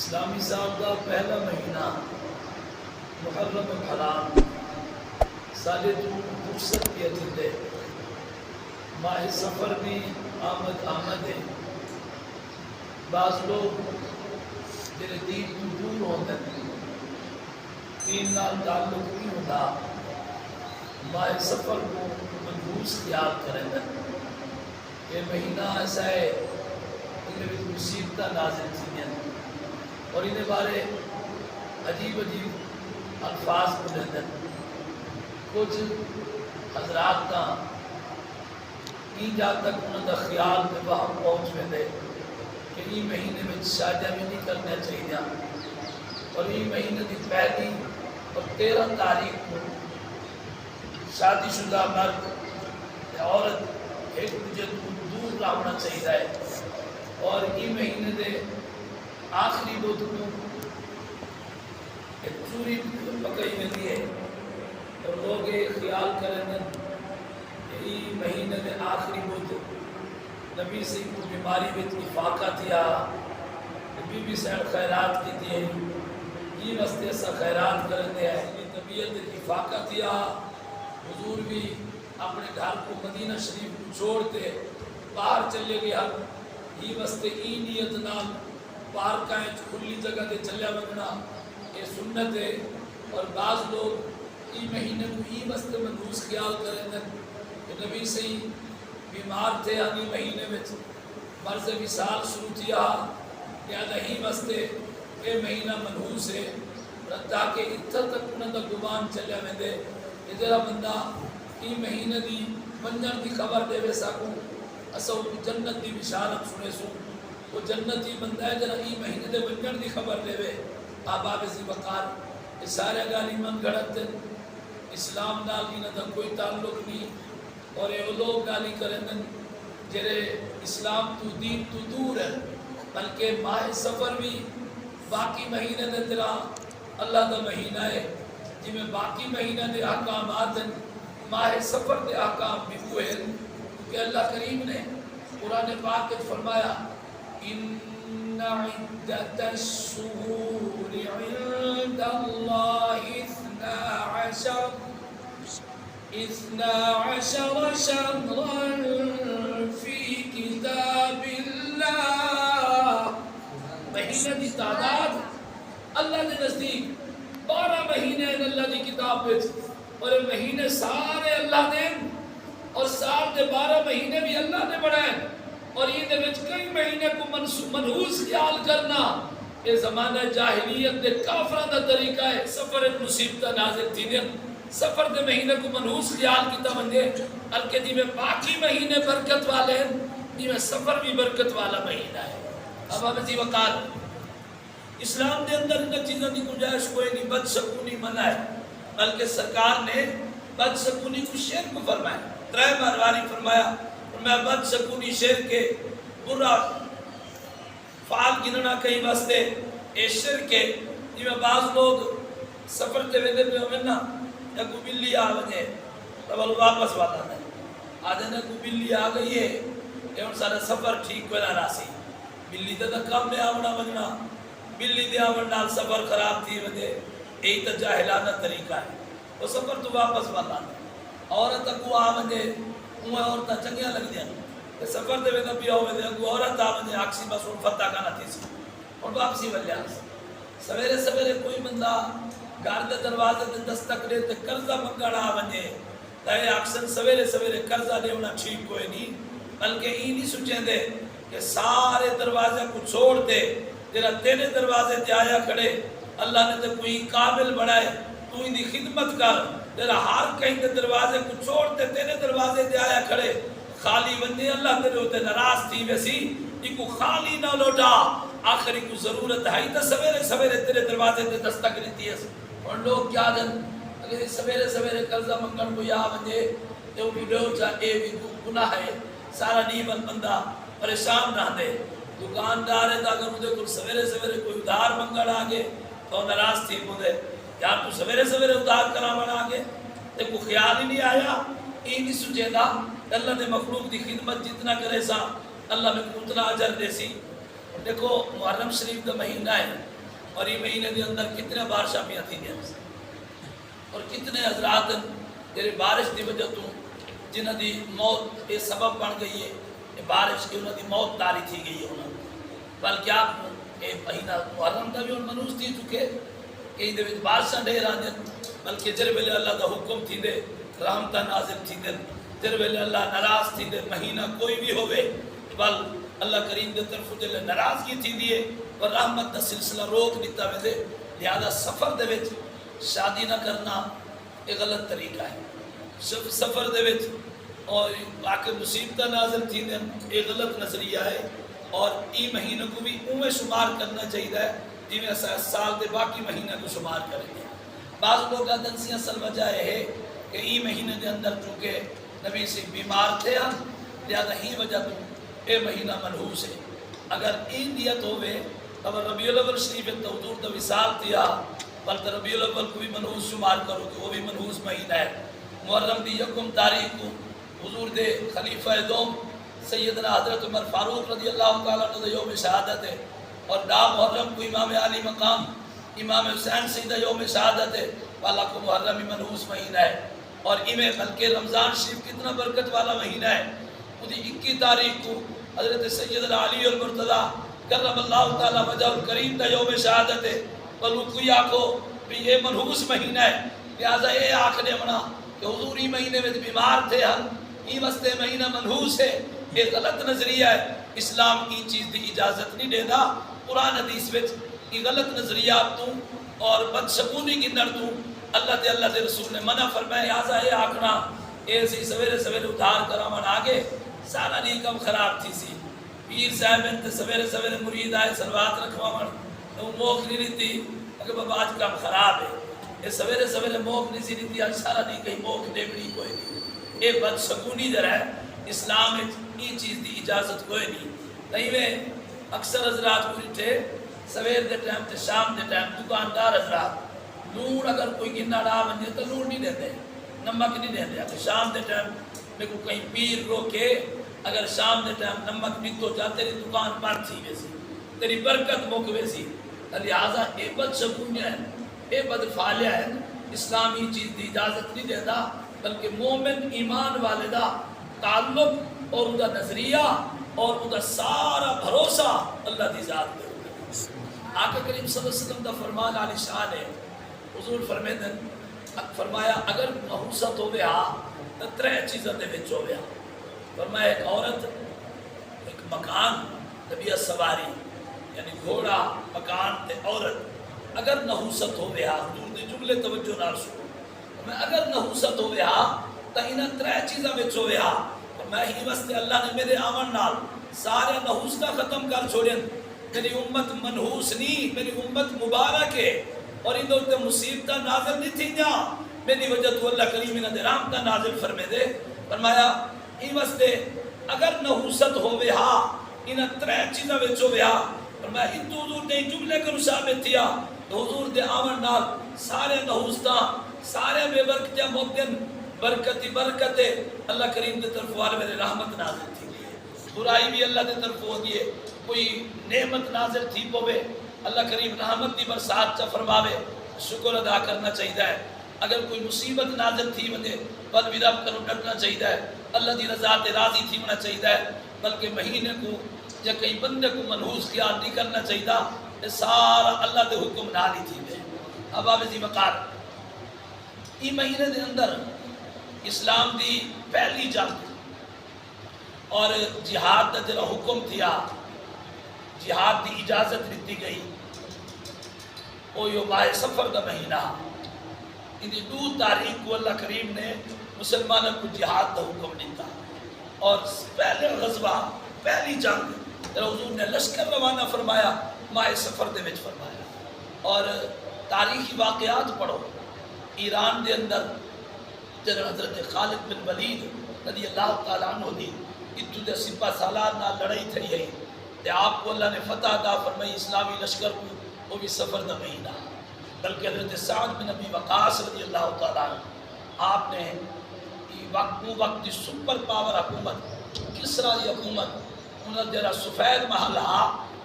اسلامی سال کا پہلا مہینہ محرم الحرام سال فرصت کی عزت ہے، ماہ سفر میں آمد ہے۔ بعض لوگ جنہیں دین تو دور ہوتے ہیں، دین نال تعلق نہیں ہوتا، ماہ سفر کو منحوس خیال کریں گے۔ یہ مہینہ ایسا ہے انہیں بھی مصیبتیں نازل تھی ہیں اور انہیں بارے عجیب عجیب الفاظ بولتے ہیں۔ کچھ حضرات کا این جا تک انہوں کا خیال میں وہاں پہنچ میں کہ یہ مہینے میں شادیاں بھی نہیں کرنا چاہیے اور یہ مہینے کی پہلی اور 13 تاریخ کو شادی شدہ مرد یا عورت ایک دوسرے کو دور رہنا چاہیے اور یہ مہینے دے آخری بدھ کو ایک چوری پکائی ملتی ہے اور لوگ یہ خیال کریں کہ یہ مہینے دے آخری بدھ نبی سے کو بیماری میں افاقہ تھیا، نبی بھی سے خیرات کی تھی، یہ واسطے سا خیرات کرتے ہیں۔ یہ طبیعت افاقہ تھیا، حضور بھی اپنے گھر کو مدینہ شریف کو چھوڑتے باہر چلے گیا، یہ واسطے ای نیت نام پارکائیں کھلی جگہ دے چلیا بگنا یہ سنت ہے۔ اور بعض لوگ ای مہینے کو ای واسطے منحوس خیال کریں کہ نبی سے ہی بیمار تھے انی مہینے میں مرض وصال شروع کیا لہذا ہی واسطے یہ مہینہ منحوس ہے تاکہ اتھا تک انہوں کا گمان چلیا میں دے کہ جرا بندہ ای مہینے دی منجر دی خبر دے وے ساکوں اسو جنت دی بشارت سنے سوں وہ جنتی بندہ ہے جرا ای مہینے دے منجر دی خبر دے وے آباب زی وقار یہ سارے گالی من گھڑت دن اسلام نال انہوں کا کوئی تعلق نہیں اور یہ لوگ گالی کریں جرے اسلام تو دین تو دور ہے بلکہ ماہ سفر بھی باقی مہینے دے تیرا اللہ دا مہینہ ہے جی میں باقی مہینہ دے احکامات ہیں ماہ سفر دے احکام بھی ہوئے ہیں کہ اللہ کریم نے قرآن پاک کے فرمایا ان عدت الشہور عند اللہ 12 شهرا فی کتاب اللہ مہینہ دی تعداد اللہ نے نزدیک 12 مہینے ہیں اللہ دی کتاب میں اور یہ مہینے سارے اللہ نے اور سال دے 12 مہینے بھی اللہ نے بڑھائے اور یہ دے وچ کئی مہینے کو منحوس خیال کرنا یہ زمانہ جاہلیت دے کافرہ دا طریقہ ہے۔ سفر مصیبتہ نازل تھی دیں سفر دے مہینے کو منحوس خیال کیتا بندے بلکہ دی میں باقی مہینے برکت والے ہیں دی میں سفر بھی برکت والا مہینہ ہے۔ اب اب جی وقار اسلام دے اندر ان چیزوں کی گنجائش کوئی نہیں، بد شکونی منع ہے بلکہ سرکار نے بد شکونی کو شرک کو فرمایا، 3 بار فرمایا بد شکونی شرک کے برا فعال گننا کہیں واسطے اے شرک ہے۔ جی میں بعض لوگ سفر تے ویندے پہ ہوئے نا یا کو بلی آ وجے تب واپس واتا ہے آدھے نا کو بلی آ گئی ہے کہ ان سارا سفر ٹھیک کوئی نہ راسی بلی تے کم میں آونا وجنا بلی دے آون نال سفر خراب تھی وجے یہی تو جاہلانہ طریقہ ہے وہ سفر تو واپس واتا ہے عورت کو آ وجے اوہ عورتاں چنگیاں لگ دیا کہ سفر دے ویندے پیا ہوئے دے عورت آ وجے آکسی مسئول فتح کا نہ تھی سی اور واپسی وجہ سویرے سویرے کوئی بندہ گھر دے دروازے تے دستک دے تے قرضہ منگڑا ونے تے اکثر سویرے سویرے قرضہ دینا ٹھیک کوئی نہیں بلکہ یہ نہیں سوچیں دے کہ سارے دروازے کو چھوڑ دے جرا تیرے دروازے تے آیا کھڑے اللہ نے تے کوئی قابل بنائے تو ان دی خدمت کر جرا ہر کہیں دے دروازے کو چھوڑ دے تیرے دروازے تے آیا کھڑے خالی بندے اللہ تیرے ہوتے ناراض تھی ویسی یہ کو خالی نہ لوٹا آخری کو ضرورت ہے تو سویرے سویرے تیرے دروازے تے دستک دیتی ہے اور لوگ کیا دن اگر سویرے سویرے قرضہ منگن کو یا ونجے تو بھی لو چا اے بھی گناہ ہے سارا نیمت بندہ پریشان نہ دے دکاندار ہے اگر مجھے کوئی سویرے سویرے کوئی ادھار منگن آگے تو ناراض تھی مجھے یا تو سویرے سویرے ادھار کراون آگے تے کو خیال ہی نہیں آیا یہ نہیں سوچے دا اللہ نے مخلوق دی خدمت جتنا کرے سا اللہ میں اتنا اجر دے سی۔ دیکھو محرم شریف کا مہینہ ہے اور یہ مہینے کے اندر کتنے بارشاں پہ تھی دیں اور کتنے حضرات جڑے بارش کی وجہ تو جنہ دی موت یہ سبب بن گئی ہے کہ بارش کی انہوں دی موت تاری تھی گئی ہے انہوں بلکہ آپ یہ مہینہ محرم کا بھی ان منوس تھی چکے کہ یہ بادشاہ ڈھیر آنے بلکہ جر ویلے اللہ کا حکم تھی دے رحمتہ نازل تھی دے جر ویلے اللہ ناراض تھی دے مہینہ کوئی بھی ہوئے بل اللہ کریم دے طرف جلے ناراضگی تھی دیے اور رحمت کا سلسلہ روک دیتا میں دے لہذا سفر دے وچ شادی نہ کرنا ایک غلط طریقہ ہے سفر دے وچ اور آکے مصیبتہ نازل تھی دے ایک غلط نظریہ ہے اور ای مہینہ کو بھی اوے شمار کرنا چاہیے جی میں سال دے باقی مہینہ کو شمار کریں گے بعض لوگ آدنسی اصل وجہ ہے کہ ای مہینے دے اندر چونکہ نبی سے بیمار تھے ہم لہذا ہی وجہ تو اے مہینہ منحوس ہے اگر این دیت ہوئے اگر ربیع الاول شریف تو حضور دا وصال تھیا بلکہ ربیع الاول کو بھی منحوس شمار کرو کہ وہ بھی منحوس مہینہ ہے محرم دی یکم تاریخ کو حضور دے خلیفہ دوم سیدنا حضرت عمر فاروق رضی اللہ تعالیٰ عنہ یوم شہادت ہے اور دا محرم کو امام علی مقام امام حسین سیدہ یوم شہادت ہے والا کو محرم منحوس مہینہ ہے اور امیں بلکہ رمضان شریف کتنا برکت والا مہینہ ہے خودی 21 تاریخ کو حضرت سیدنا علی المرتضیٰ کرم اللہ تعالیٰ وجہ الکریم دا یوم شہادت ہے بلو کوئی آکھو بھی یہ منحوس مہینہ ہے لہذا یہ آکھنے منا کہ حضور ہی مہینے میں بیمار تھے ہم ہی وستے مہینہ منحوس ہے یہ غلط نظریہ ہے اسلام کی چیز دی اجازت نہیں دینا قرآن حدیث وچ یہ غلط نظریات تو اور بدشگونی کی نر تو اللہ دے رسول نے منع فرمائے لہذا یہ آکھنا ایسی سویرے سویرے اتھار کرامن آگے سارا نہیں کم خراب تھی سی پیر صاحب انتے سویرے سویرے مرید آئے سلوات رکھوا من وہ موک نہیں رہتی اگر بابا آج کم خراب ہے یہ سویرے سویرے موک نہیں سی رہتی آج سارا نہیں کہیں موک دیکھنی کوئی نہیں یہ بدشگونی جر ہے اسلام میں یہ چیز دی اجازت کوئی نہیں میں اکثر حضرات کو رہتے سویر دے ٹائم تے شام دے ٹائم دکاندار حضرات نور اگر کوئی گنہ ڈا بنجے تو نور نہیں دیتے نمک نہیں دیتے اگر شام دے ٹائم میں کو کہیں پیر روکے اگر شام دے ٹائم نمک نہیں تو جا تیری دکان پر تھی ویسی تیری برکت موک ویسی لہذا اے بد شگونیہ ہے اے بد فعالیہ ہے اسلامی چیز دی اجازت نہیں دیتا بلکہ مومن ایمان والدہ تعلق اور ادا نظریہ اور ادا سارا بھروسہ اللہ دی ذات دے آقا کریم صلی اللہ علیہ وسلم دا فرمان علی شان ہے حضور فرمایا اگر نحوست ہو گیا تو 3 چیزیں دے وچ ہو گیا فرمایا ایک عورت ایک مکان نبی سواری یعنی گھوڑا مکان تے عورت اگر نحوست ہو گیا حضور دے جملے توجہ نال سنو اگر نحوست ہو گیا تو انہاں 3 چیزاں وچ ہو گیا میں ہی واسطے اللہ نے میرے آمن نال سارے نحوستہ ختم کر چھوڑیں میری امت منحوس نہیں میری امت مبارک ہے اور ان دوتے مصیبتہ نازل نہیں تھی جا میری وجہ تو اللہ کریم انہاں دے رحمتہ نازل فرمے دے فرمایا ہی واسطے اگر نحوست ہوئے ہا انہاں 3 چیزاں وچ ہوئے ہا فرمایا ان تو حضور دے جملے کو ثابت تھیا تو حضور دے آمن نال سارے نحوستہ سارے بے برکتہ موقن برکتی برکت اللہ کریم دے طرف والے میرے رحمت نازل تھی برائی بھی اللہ دے طرف ہو دیئے کوئی نعمت نازل تھی پوے اللہ کریم رحمت دی برسات چا فرماوے شکر ادا کرنا چاہیے ہے اگر کوئی مصیبت نازل تھی ودے بد ودب کرو ڈرنا چاہیے ہے اللہ دی رضا تے راضی تھی ہونا چاہیے ہے بلکہ مہینے کو یا کئی بندے کو منحوس خیال نہیں کرنا چاہیے یہ سارا اللہ دے حکم نال ہی تھی دے اب آپ اسی وقار ای مہینے دے اندر اسلام دی پہلی جنگ اور جہاد دا جڑا حکم تھیا جہاد دی اجازت دیتی گئی وہ یوم سفر دا مہینہ ان 2 تاریخ کو اللہ کریم نے مسلمانوں کو جہاد دا حکم دیتا اور پہلے غزوہ پہلی جنگ حضور نے لشکر روانہ فرمایا ماہ سفر دے وچ فرمایا اور تاریخی واقعات پڑھو ایران دے اندر جنرل حضرت خالد بن ولید رضی اللہ تعالیٰ عنہ دی اتو دے سپہ سالار نہ لڑائی تھی ہے تے آپ کو اللہ نے فتح عطا فرمائی اسلامی لشکر کو وہ بھی سفر دا مہینہ بلکہ حضرت سعد بن ابی وقاص رضی اللہ تعالیٰ عنہ آپ نے وقت دی سپر پاور حکومت کسرا دی حکومت انہوں نے جرا سفید محلہ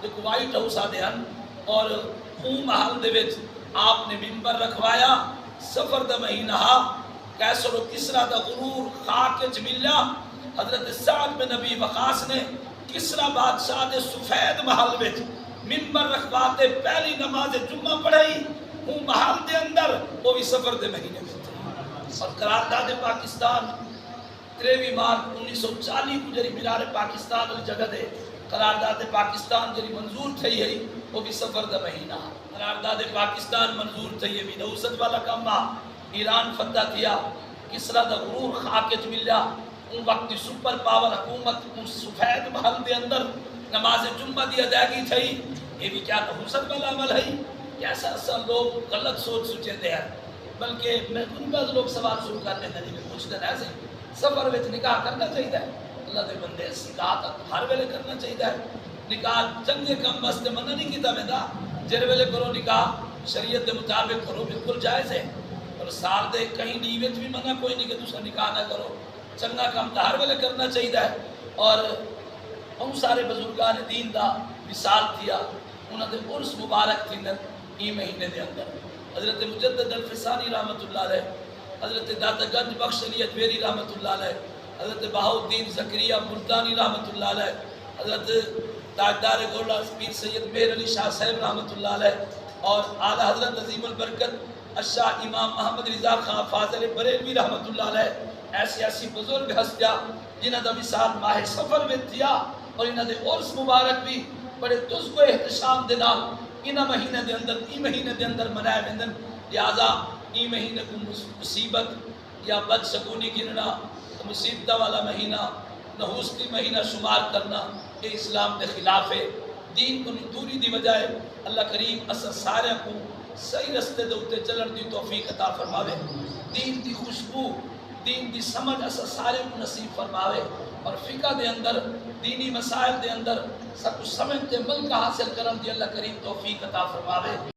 جو وائٹ ہاؤس آدھے ہن اور اون محل دے وچ آپ نے منبر رکھوایا سفر دا مہینہ کیسر و کسرا دا غرور خاک وچ ملیا حضرت سعد بن نبی وقاص نے کسرا بادشاہ دے سفید محل وچ منبر رکھواتے پہلی نماز جمعہ پڑھائی اون محل دے اندر وہ بھی سفر دے مہینے میں اور قرارداد پاکستان 23 مارچ 1940 کو جری مینار پاکستان والی جگہ دے قرارداد پاکستان جری منظور تھی ہے وہ بھی سفر دا مہینہ قرارداد پاکستان منظور تھی ہے بھی نوست والا کام ایران فتح کیا کسرا دا غرور خاکج ملیا ان وقت سپر پاور حکومت ان سفید محل دے اندر نماز جمعہ دی ادائیگی تھی یہ بھی کیا نوست والا عمل ہے کیسا ایسا لوگ غلط سوچ سوچے دے ہیں بلکہ میں ان بعض لوگ سوال شروع کرنے دیں میں پوچھتے ہیں ایسے سفر وچ نکاح کرنا چاہیے اللہ دے بندے نکاح ہر ویلے کرنا چاہیے نکاح چنگے کم واسطے منع نہیں کیتا ویندا جہڑے ویلے کرو نکاح شریعت دے مطابق کرو بالکل جائز ہے اور سال دے کہیں ڈی وچ بھی منع کوئی نہیں کہ دوسرا نکاح نہ کرو چنگا کام تو ہر ویلے کرنا چاہیے اور ان سارے بزرگان دین دا مثال تھیا انہاں دے عرس مبارک تھیندن ای مہینے دے اندر حضرت مجدد الفسانی رحمت اللہ علیہ حضرت داتا گنج بخش علی اجمیری رحمت اللہ علیہ حضرت بہاؤالدین زکریا ملتانی رحمت اللہ علیہ حضرت تاجدار گولہ پیر سید مہر علی شاہ صاحب رحمت اللہ علیہ اور اعلیٰ حضرت عظیم البرکت الشاہ امام احمد رضا خان فاضل بریلوی رحمت اللہ علیہ ایسی ایسی بزرگ ہستیاں جنہاں دا مثال ماہ سفر میں تھیا اور انہاں دے عرس مبارک بھی بڑے تز کو احتشام دے نال انہاں مہینے دے اندر ای مہینے دے اندر منائے ویندن لہذا ای مہینے کو مصیبت یا بد شگونی گننا مصیبت والا مہینہ نحوس کی مہینہ شمار کرنا یہ اسلام کے خلاف ہے دین کو دوری دی بجائے اللہ کریم اسا سارے کو صحیح رستے دے اوتے چلن دی توفیق عطا فرماوے دین دی خوشبو دین دی سمجھ اسا سارے کو نصیب فرماوے اور فقہ دے اندر دینی مسائل دے اندر سب کچھ سمجھتے ملک حاصل کرن دی اللہ کریم توفیق عطا فرماوے